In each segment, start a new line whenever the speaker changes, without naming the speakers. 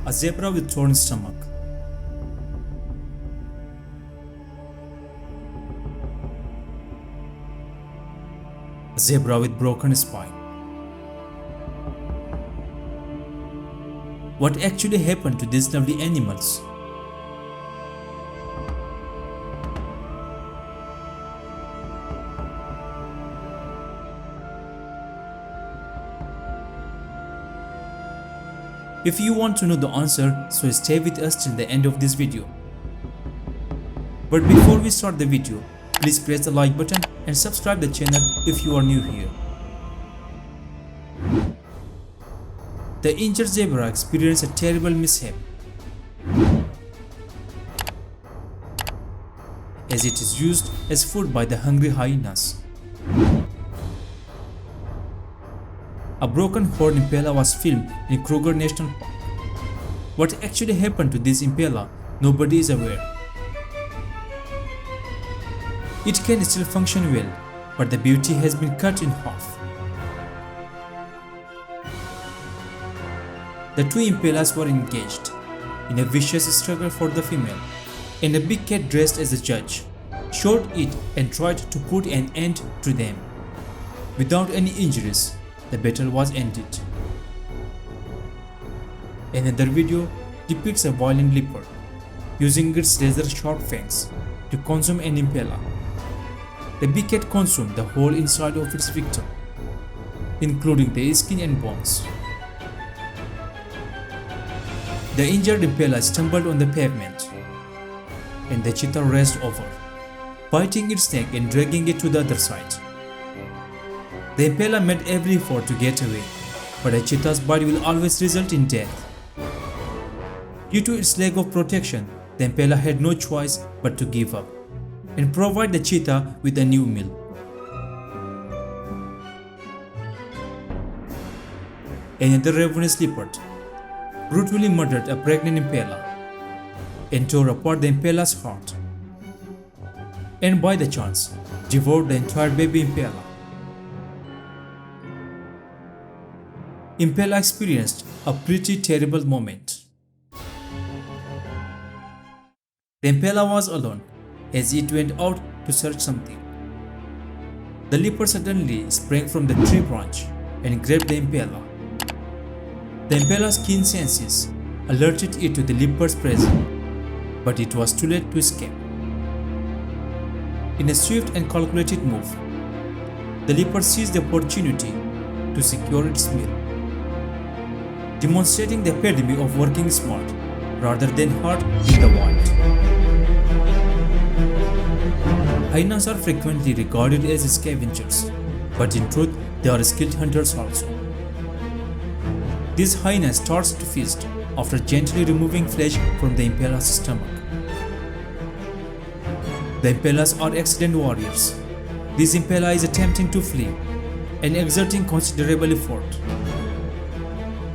A zebra with torn stomach. A zebra with broken spine. What actually happened to these lovely animals? If you want to know the answer, so stay with us till the end of this video. But before we start the video, please press the like button and subscribe the channel if you are new here. The injured zebra experienced a terrible mishap, as it is used as food by the hungry hyenas. A broken horn impala was filmed in Kruger National Park. What actually happened to this impala, nobody is aware. It can still function well, but the beauty has been cut in half. The two impalas were engaged in a vicious struggle for the female, and a big cat dressed as a judge shot it and tried to put an end to them. Without any injuries, the battle was ended. Another video depicts a violent leopard using its razor-sharp fangs to consume an impala. The big cat consumed the whole inside of its victim, including the skin and bones. The injured impala stumbled on the pavement, and the cheetah raced over, biting its neck and dragging it to the other side. The impala made every effort to get away, but a cheetah's bite will always result in death. Due to its lack of protection, the impala had no choice but to give up and provide the cheetah with a new meal. Another ravenous leopard brutally murdered a pregnant impala and tore apart the impala's heart, and by the chance devoured the entire baby impala. Impala experienced a pretty terrible moment. The impala was alone as it went out to search something. The leopard suddenly sprang from the tree branch and grabbed the impala. The impala's keen senses alerted it to the leopard's presence, but it was too late to escape. In a swift and calculated move, the leopard seized the opportunity to secure its meal, demonstrating the epitome of working smart rather than hard in the wild. Hyenas are frequently regarded as scavengers, but in truth they are skilled hunters also. This hyena starts to feast after gently removing flesh from the impala's stomach. The impalas are excellent warriors. This impala is attempting to flee and exerting considerable effort.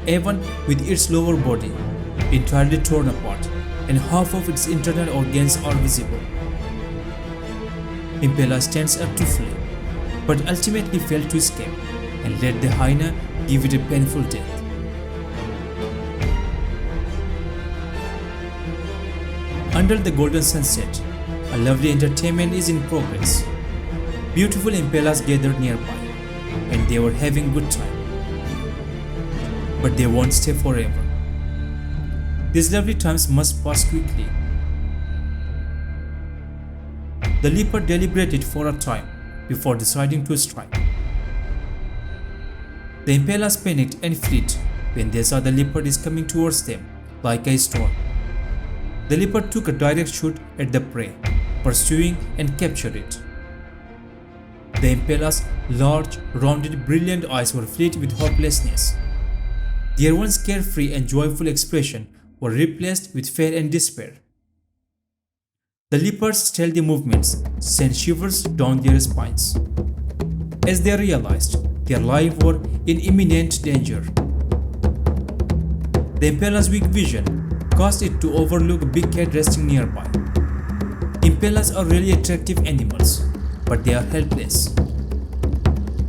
Even with its lower body entirely torn apart and half of its internal organs are visible, Impala stands up to flee, but ultimately failed to escape and let the hyena give it a painful death. Under the golden sunset, a lovely entertainment is in progress. Beautiful impalas gathered nearby, and they were having good time. But they won't stay forever. These lovely times must pass quickly. The leopard deliberated for a time before deciding to strike. The impalas panicked and fled when they saw the leopard is coming towards them like a storm. The leopard took a direct shot at the prey, pursuing and captured it. The impala's large, rounded, brilliant eyes were filled with hopelessness. Their once carefree and joyful expression were replaced with fear and despair. The leopard's stealthy movements sent shivers down their spines, as they realized their lives were in imminent danger. The impala's weak vision caused it to overlook a big cat resting nearby. Impalas are really attractive animals, but they are helpless.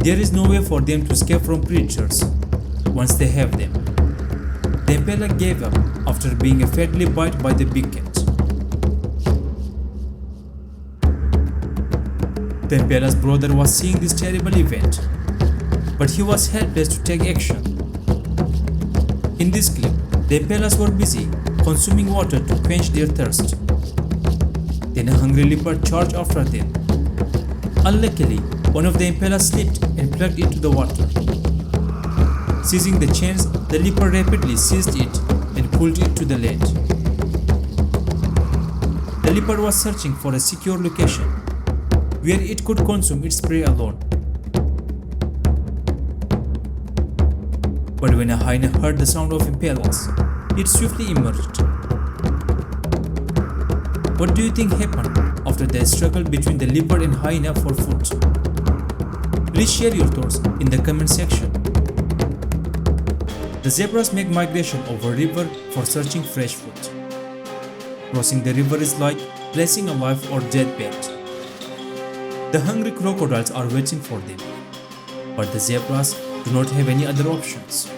There is no way for them to escape from predators once they have them. The The impala gave up after being fatally bitten by the big cat. The impala's brother was seeing this terrible event, but he was helpless to take action. In this clip, the impalas were busy consuming water to quench their thirst. Then a hungry leopard charged after them. Unluckily, one of the impalas slipped and plugged into the water. Seizing the chains, the leopard rapidly seized it and pulled it to the land. The leopard was searching for a secure location where it could consume its prey alone. But when a hyena heard the sound of impalas, it swiftly emerged. What do you think happened after the struggle between the leopard and hyena for food? Please share your thoughts in the comment section. The zebras make migration over river for searching fresh food. Crossing the river is like placing a life or death bet. The hungry crocodiles are waiting for them, but the zebras do not have any other options.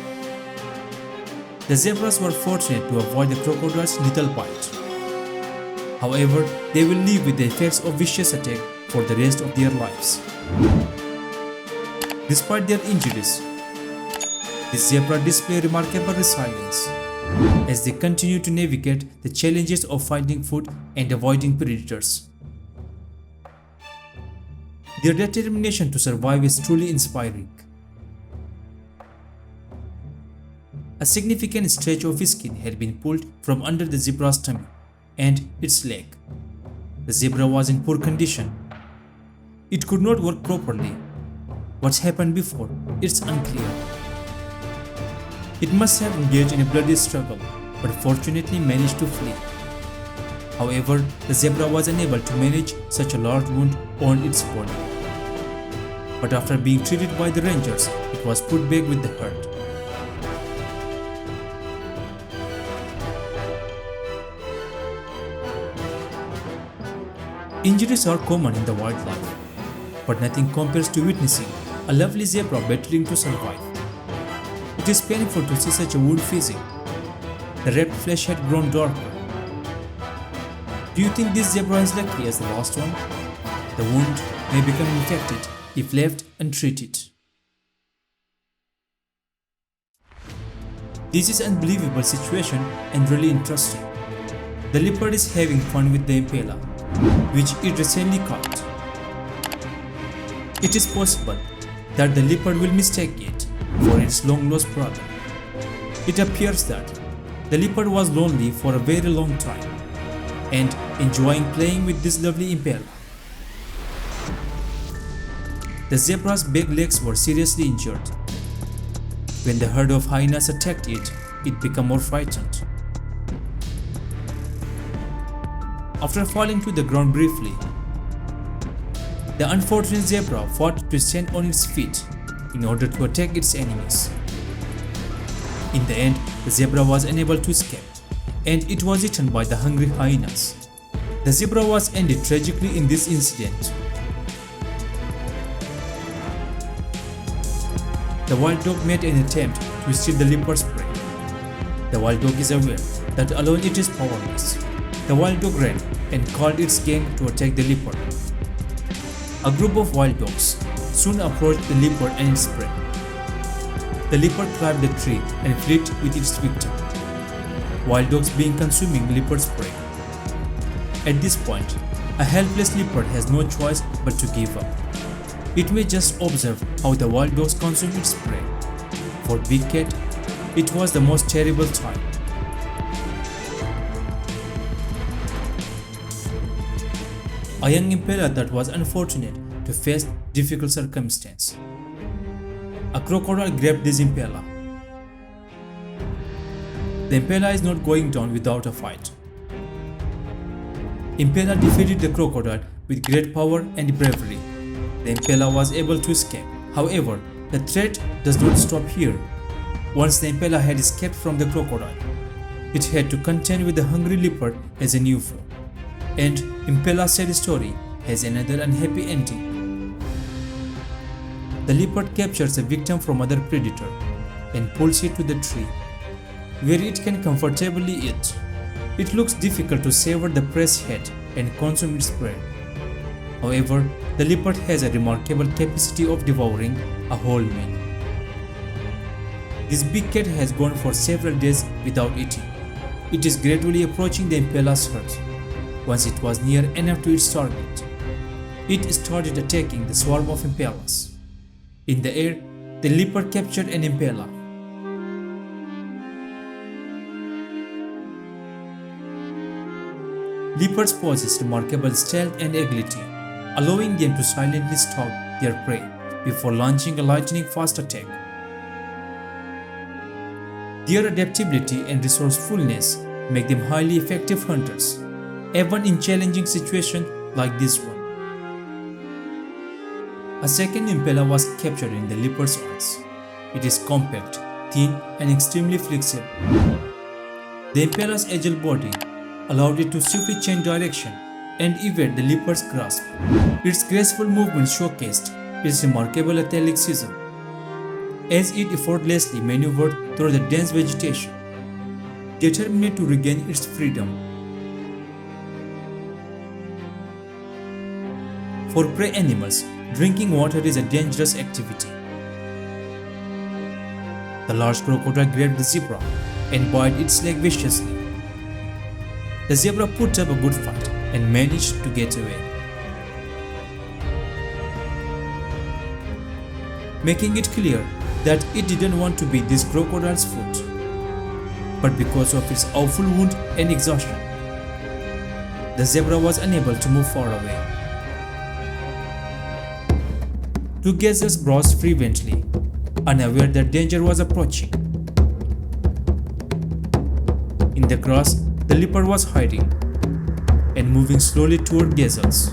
The zebras were fortunate to avoid the crocodile's lethal bite. However, they will live with the effects of vicious attack for the rest of their lives. Despite their injuries, the zebra display remarkable resilience as they continue to navigate the challenges of finding food and avoiding predators. Their determination to survive is truly inspiring. A significant stretch of skin had been pulled from under the zebra's tummy and its leg. The zebra was in poor condition. It could not work properly. What happened before? It's unclear. It must have engaged in a bloody struggle, but fortunately managed to flee. However, the zebra was unable to manage such a large wound on its body. But after being treated by the rangers, it was put back with the herd. Injuries are common in the wildlife, but nothing compares to witnessing a lovely zebra battling to survive. It is painful to see such a wound fizzing. The wrapped flesh had grown darker. Do you think this zebra is lucky as the last one? The wound may become infected if left untreated. This is an unbelievable situation and really interesting. The leopard is having fun with the impala, which it recently caught. It is possible that the leopard will mistake it for its long-lost brother. It appears that the leopard was lonely for a very long time and enjoying playing with this lovely impala. The zebra's back legs were seriously injured. When the herd of hyenas attacked it, it became more frightened. After falling to the ground briefly, the unfortunate zebra fought to stand on its feet in order to attack its enemies. In the end, the zebra was unable to escape, and it was eaten by the hungry hyenas. The zebra was ended tragically in this incident. The wild dog made an attempt to steal the leopard's prey. The wild dog is aware that alone it is powerless. The wild dog ran and called its gang to attack the leopard. A group of wild dogs soon approached the leopard and its prey. The leopard climbed the tree and fled with its victim. Wild dogs being consuming leopard's prey. At this point, a helpless leopard has no choice but to give up. It may just observe how the wild dogs consume its prey. For Big Cat, it was the most terrible time. A young impala that was unfortunate to face difficult circumstances. A crocodile grabbed this impala. The impala is not going down without a fight. Impala defeated the crocodile with great power and bravery. The impala was able to escape. However, the threat does not stop here. Once the impala had escaped from the crocodile, it had to contend with the hungry leopard as a new foe. And Impala's sad story has another unhappy ending. The leopard captures a victim from other predator and pulls it to the tree. where it can comfortably eat. It looks difficult to sever the prey's head and consume its prey. However, the leopard has a remarkable capacity of devouring a whole meal. This big cat has gone for several days without eating. It is gradually approaching the impala's herd. Once it was near enough to its target, it started attacking the swarm of impalas. In the air, the leopard captured an impala. Leopards possess remarkable stealth and agility, allowing them to silently stalk their prey before launching a lightning-fast attack. Their adaptability and resourcefulness make them highly effective hunters, even in challenging situations like this one. A second impala was captured in the leopard's eyes. It is compact, thin, and extremely flexible. The impala's agile body allowed it to swiftly change direction and evade the leopard's grasp. Its graceful movement showcased its remarkable athleticism as it effortlessly maneuvered through the dense vegetation, determined to regain its freedom. For prey animals, drinking water is a dangerous activity. The large crocodile grabbed the zebra and bit its leg viciously. The zebra put up a good fight and managed to get away, making it clear that it didn't want to be this crocodile's food. But because of its awful wound and exhaustion, the zebra was unable to move far away. Two gazelles browsed fervently, unaware that danger was approaching. In the grass, the leopard was hiding and moving slowly toward gazelles.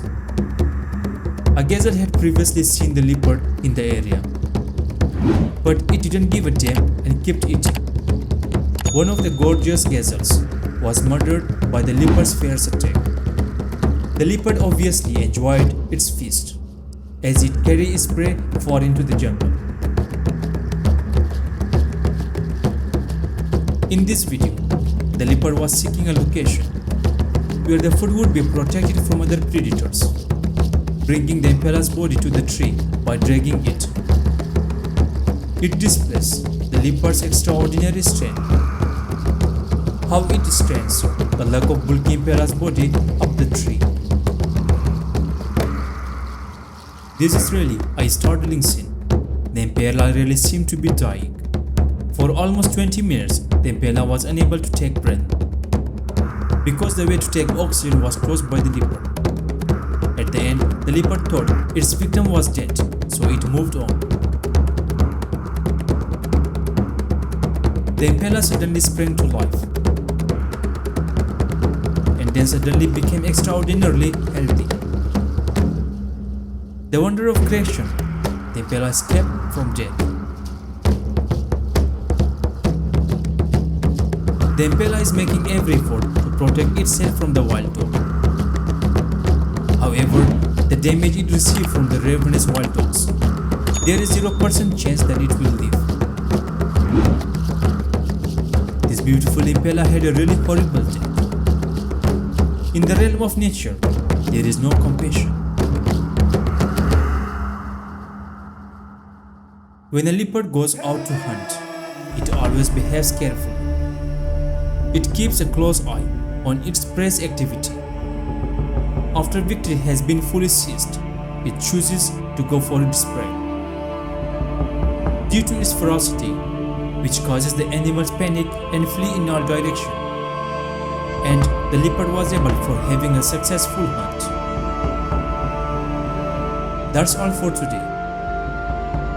A gazelle had previously seen the leopard in the area, but it didn't give a damn and kept eating. One of the gorgeous gazelles was murdered by the leopard's fierce attack. The leopard obviously enjoyed its feast as it carried its prey far into the jungle. In this video, the leopard was seeking a location where the food would be protected from other predators, bringing the impala's body to the tree by dragging it. It displays the leopard's extraordinary strength, how it strains the leg of bulky impala's body up the tree. This is really a startling scene. The impala really seemed to be dying. For almost 20 minutes, the impala was unable to take breath because the way to take oxygen was closed by the leopard. At the end, the leopard thought its victim was dead, so it moved on. The impala suddenly sprang to life and then suddenly became extraordinarily healthy. The wonder of creation, the impala escaped from death. The impala is making every effort to protect itself from the wild dog. However, the damage it received from the ravenous wild dogs, there is 0% chance that it will live. This beautiful impala had a really horrible death. In the realm of nature, there is no compassion. When a leopard goes out to hunt, it always behaves carefully. It keeps a close eye on its prey's activity. After victory has been fully seized, it chooses to go for its prey. Due to its ferocity, which causes the animals panic and flee in all directions, and the leopard was able for having a successful hunt. That's all for today.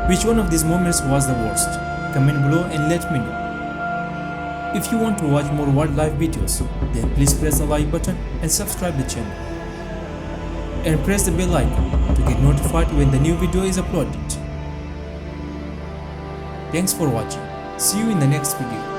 Which one of these moments was the worst? Comment below and let me know. If you want to watch more wildlife videos, then please press the like button and subscribe the channel. And press the bell icon to get notified when the new video is uploaded. Thanks for watching. See you in the next video.